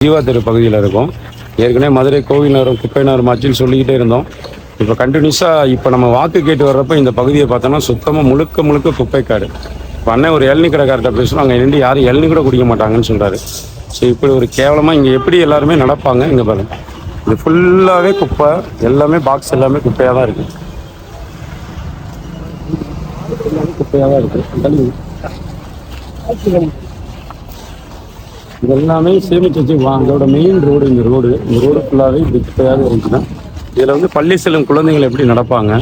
ஜீவா தெரு பகுதியில் இருக்கும். ஏற்கனவே மதுரை கோவில் நகரம் குப்பை நகரம் ஆச்சுன்னு சொல்லிக்கிட்டே இருந்தோம். இப்போ கண்டினியூஸாக இப்போ நம்ம வாக்கு கேட்டு வர்றப்போ இந்த பகுதியை பார்த்தோன்னா சுத்தமாக முழுக்க முழுக்க குப்பைக்காடு. இப்போ அண்ணன் ஒரு இளநீ கடைக்கார்ட்ட பேசுகிறோம், அங்கே நின்று யாரும் இளநீ கூட குடிக்க மாட்டாங்கன்னு சொல்கிறாரு. ஸோ இப்படி ஒரு கேவலமாக இங்கே எப்படி எல்லாருமே நடப்பாங்க? இங்கே பாருங்க, இது ஃபுல்லாகவே குப்பை, எல்லாமே பாக்ஸ் எல்லாமே குப்பையாக தான் இருக்குது. குப்பையாக தான் இருக்குது. இது எல்லாமே சேமிச்சு வச்சு அதோட மெயின் ரோடு இந்த ரோடு ஃபுல்லாகவே இப்படி குப்பையாக இருந்துச்சுன்னா இதில் வந்து பள்ளி செல்லும் குழந்தைகள் எப்படி நடப்பாங்க?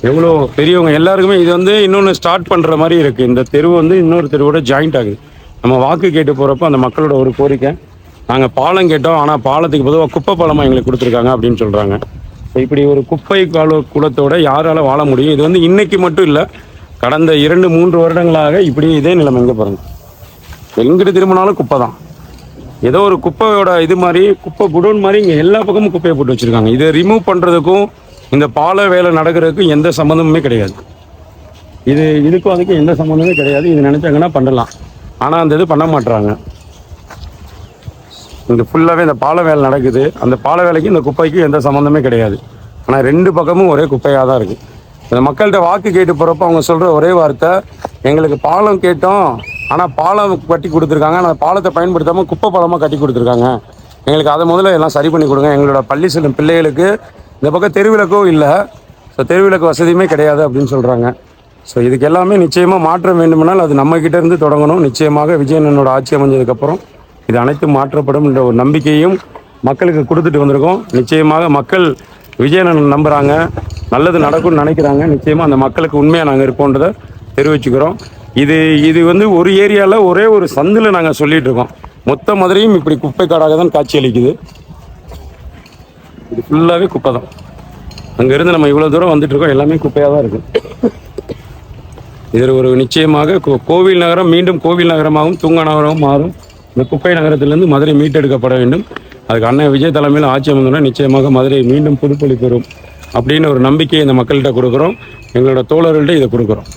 எவ்வளோ பெரியவங்க எல்லாருக்குமே இது வந்து இன்னொன்று ஸ்டார்ட் பண்ணுற மாதிரி இருக்குது. இந்த தெரு வந்து இன்னொரு தெருவோட ஜாயிண்ட் ஆகுது. நம்ம வாக்கு கேட்டு போகிறப்போ அந்த மக்களோட ஒரு கோரிக்கை, நாங்கள் பாலம் கேட்டோம், ஆனால் பாலத்துக்கு பொதுவாக குப்பை பாலமாக எங்களுக்கு கொடுத்துருக்காங்க அப்படின்னு சொல்கிறாங்க. இப்படி ஒரு குப்பை குளத்தோட யாரால் வாழ முடியும்? இது வந்து இன்னைக்கு மட்டும் இல்லை, கடந்த 2-3 வருடங்களாக இப்படி இதே நிலைமை. எங்கே பாருங்கள், எங்கிட்டு திரும்பினாலும் குப்பை தான். ஏதோ ஒரு குப்பையோட இது மாதிரி குப்பை குடோன் மாதிரி இங்கே எல்லா பக்கமும் குப்பையை போட்டு வச்சுருக்காங்க. இதை ரிமூவ் பண்ணுறதுக்கும் இந்த பால வேலை நடக்கிறதுக்கும் எந்த சம்மந்தமுமே கிடையாது. இதுக்கும் அதுக்கும் எந்த சம்மந்தமே கிடையாது. இது நினச்சாங்கன்னா பண்ணலாம், ஆனால் அந்த இது பண்ண மாட்டுறாங்க. இங்கே ஃபுல்லாகவே இந்த பால வேலை நடக்குது. அந்த பால வேலைக்கு இந்த குப்பைக்கும் எந்த சம்மந்தமே கிடையாது. ஆனால் 2 பக்கமும் ஒரே குப்பையாக தான் இருக்குது. இந்த மக்கள்கிட்ட வாக்கு கேட்டு போகிறப்போ அவங்க சொல்கிற ஒரே வார்த்தை, எங்களுக்கு பாலம் கேட்டோம், ஆனால் பாலம் கட்டி கொடுத்துருக்காங்க, ஆனால் பாலத்தை பயன்படுத்தாமல் குப்பை பாலமாக கட்டி கொடுத்துருக்காங்க, எங்களுக்கு அதை முதல்ல எல்லாம் சரி பண்ணி கொடுங்க. எங்களோட பள்ளி செல்லும் பிள்ளைகளுக்கு இந்த பக்கம் தெருவிளக்கும் இல்லை, ஸோ தெருவிளக்கு வசதியுமே கிடையாது அப்படின்னு சொல்கிறாங்க. ஸோ இதுக்கு எல்லாமே நிச்சயமாக மாற்றம் வேண்டுமானால் அது நம்மக்கிட்ட இருந்து தொடங்கணும். நிச்சயமாக விஜயனோட ஆட்சி அமைஞ்சதுக்கப்புறம் இது அனைத்தும் மாற்றப்படும் என்ற ஒரு நம்பிக்கையும் மக்களுக்கு கொடுத்துட்டு வந்திருக்கோம். நிச்சயமாக மக்கள் விஜயனன் நம்புகிறாங்க, நல்லது நடக்கும்னு நினைக்கிறாங்க. நிச்சயமாக அந்த மக்களுக்கு உண்மையாக நாங்கள் இருப்போன்றதை தெரிவிச்சுக்கிறோம். இது வந்து ஒரு ஏரியாவில் ஒரே ஒரு சந்தில் நாங்கள் சொல்லிட்டு இருக்கோம். மொத்த மதுரையும் இப்படி குப்பை காடாக தான் காட்சி அளிக்குது. இது ஃபுல்லாகவே குப்பை தான். அங்கேருந்து நம்ம இவ்வளோ தூரம் வந்துட்டு இருக்கோம், எல்லாமே குப்பையாக தான் இருக்குது. இதில் ஒரு நிச்சயமாக கோவில் நகரம் மீண்டும் கோவில் நகரமாகவும் தூங்கா நகரமாகவும் மாறும். இந்த குப்பை நகரத்திலிருந்து மதுரை மீட்டெடுக்கப்பட வேண்டும். அதுக்கு அண்ணன் விஜய் தலைமையில் ஆட்சி அமைந்தோன்னா நிச்சயமாக மதுரை மீண்டும் புதுப்பொலி பெறும் அப்படின்னு ஒரு நம்பிக்கையை இந்த மக்கள்கிட்ட கொடுக்குறோம். எங்களோட தோழர்கள்ட்ட இதை கொடுக்குறோம்.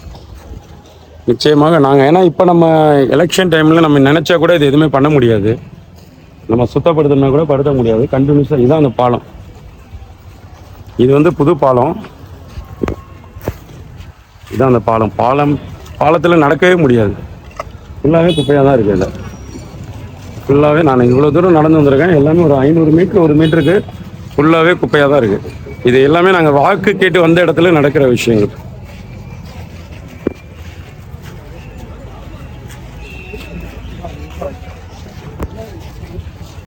நிச்சயமாக நாங்கள், ஏன்னா இப்போ நம்ம எலெக்ஷன் டைமில் நம்ம நினச்சா கூட இது எதுவுமே பண்ண முடியாது, நம்ம சுத்தப்படுத்தினா கூட படுத்த முடியாது. கண்டினியூஸாக இதுதான் அந்த பாலம். இது வந்து புது பாலம், இதுதான் அந்த பாலத்தில் நடக்கவே முடியாது. ஃபுல்லாகவே குப்பையாக தான் இருக்குது. இல்லை ஃபுல்லாகவே நான் இவ்வளோ தூரம் நடந்து வந்திருக்கேன், எல்லாமே ஒரு 500 மீட்டர் 1 மீட்டருக்கு ஃபுல்லாகவே குப்பையாக தான் இருக்குது. இது எல்லாமே நாங்கள் வாக்கு கேட்டு வந்த இடத்துல நடக்கிற விஷயங்கள்.